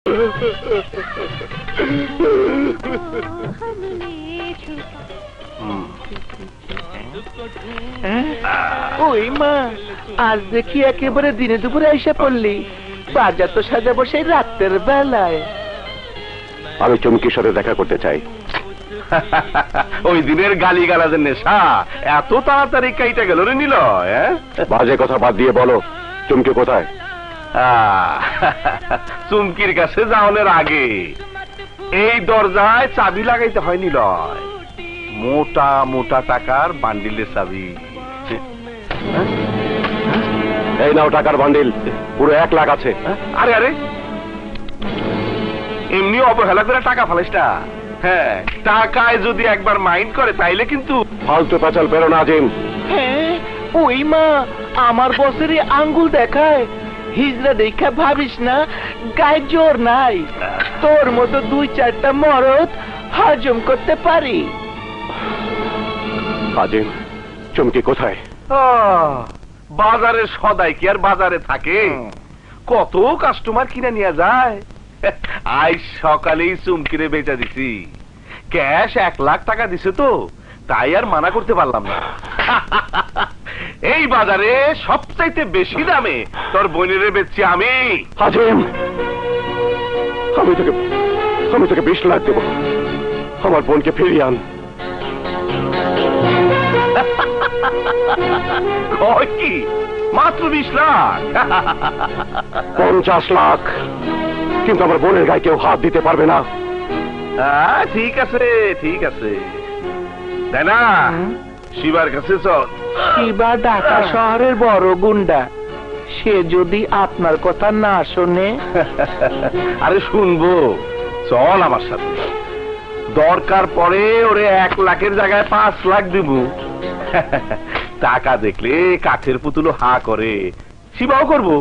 ওই মা, আজ দেখি একেবারে দিনে দুপুরে এসে পড়লি। বাজার তো সাজাবো সেই রাতের বেলায়। আমি চুমকির সাথে দেখা করতে চাই। ওই দিনের গালি গালাজের নেশা এত তাড়াতাড়ি কাইটা গেল রে নিলয়? বাজে কথা বাদ দিয়ে বলো, চুমকি কোথায়? চুমকির কাছে যাওয়ার আগে এই দরজায় চাবি লাগাইতে হয় নিলয়, মোটা মোটা টাকার বান্ডিলের চাবি। এই নাও টাকার বান্ডিল, পুরো 1 লাখ আছে। আরে আরে, এমনি অবহেলা করে টাকা ফালাইস না। হ্যাঁ, টাকায় যদি একবার মাইন্ড করে তাইলে কিন্তু ফালতু পেঁচাল পেরো না আজিম। হ্যাঁ, ওই মা আমার বসেরই আঙ্গুল দেখায়। হিজড়া দেখা ভাবিস না গায়ে জোর নাই। তোর মতো 2-4টা মরদ হজম করতে পারি। আজিম, চুমকি কোথায়? বাজারের সদাই কি আর বাজারে থাকে? কত কাস্টমার কিনে নিয়ে যায়। আজ সকালেই চুমকিরে বেচা দিছি। ক্যাশ 1 লাখ টাকা দিছে তো, তাই আর মানা করতে পারলাম না। এই বাজারে সবচাইতে বেশি দামে তোর বোনেরে বেচছি আমি। আজিম, আমি তোকে 20 লাখ দেবো। আমার বোনকে ফিরিয়ে আন। কি মাত্র 20 লাখ? 50 লাখ, কিন্তু আমার বোনের গায়ে কেউ হাত দিতে পারবে না। ঠিক আছে ঠিক আছে, তাই না? শিবার কাছে চল। শিবা ঢাকা শহরের বড় গুন্ডা, সে যদি আপনার কথা না শোনে। আরে শুনবো, চল আমার সাথে। দরকার পড়ে ওরে 1 লাখের জায়গায় 5 লাখ দিব। টাকা দেখলে কাঠের পুতুলো হা করে, শিবাও করবো।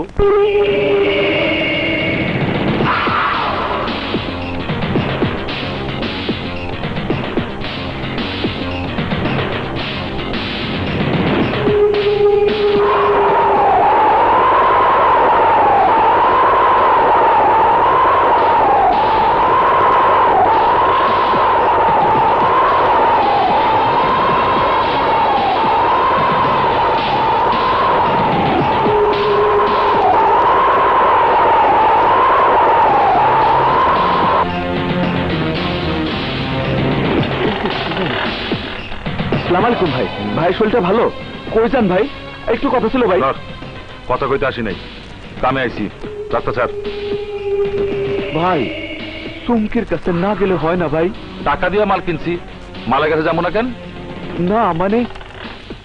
আসসালামু আলাইকুম ভাই। ভাই শরীরটা ভালো? কই যান ভাই? একটু কথা ছিল ভাই। কথা কইতে আসি নাই, কামে আইছি। রাস্তা ছাড়। ভাই, চুমকির কাছে না গেলে হয় না ভাই? টাকা দিয়ে মাল কিনছি, মালের কাছে যাবো না কেন? না মানে,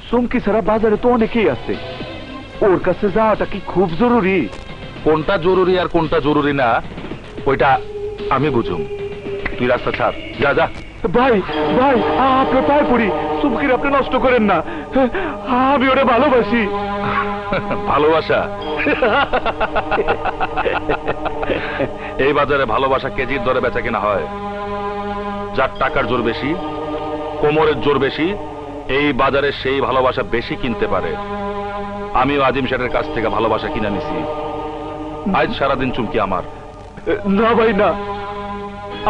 চুমকি ছাড়া বাজারে তো অনেকেই আছে, ওর কাছে যাওয়াটা কি খুব জরুরি? কোনটা জরুরি আর কোনটা জরুরি না ওইটা আমি বুঝুম। তুই রাস্তা ছাড়, যা যা। ভাই ভাই, আপনার পায়ে পড়ি, চুমকির আপনি নষ্ট করেন না। আমি ওরে ভালোবাসি। ভালোবাসা? এই বাজারে ভালোবাসা কেজির দরে বেচা কেনা হয়। যার টাকার জোর বেশি, কোমরের জোর বেশি, এই বাজারে সেই ভালোবাসা বেশি কিনতে পারে। আমিও আজিম শেঠের কাছ থেকে ভালোবাসা কিনে নিছি। আজ সারাদিন চুমকি আমার। না ভাই না,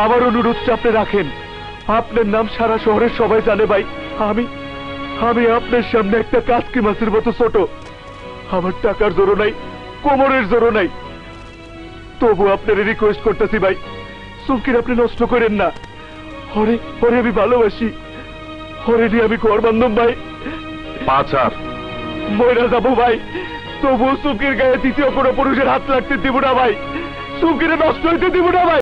আমার অনুরোধটা আপনি রাখেন। আপনার নাম সারা শহরের সবাই জানে ভাই। আমি আপনার সামনে একটা কাজকি মাছের মতো ছোট। আমার টাকার জোরও নাই, কোমরের জোরও নাই। তবু আপনার রিকোয়েস্ট করতেছি ভাই, চুমকির আপনি নষ্ট করেন না। হরে আমি ভালোবাসি, হরে নিয়ে আমি ঘর বান্ধব ভাই। পাচার ময়রা যাবো ভাই, তবু চুমকির গায়ে দ্বিতীয় কোনো পুরুষের হাত লাগতে দিব না ভাই। চুমকিরে নষ্ট হইতে দিব না ভাই।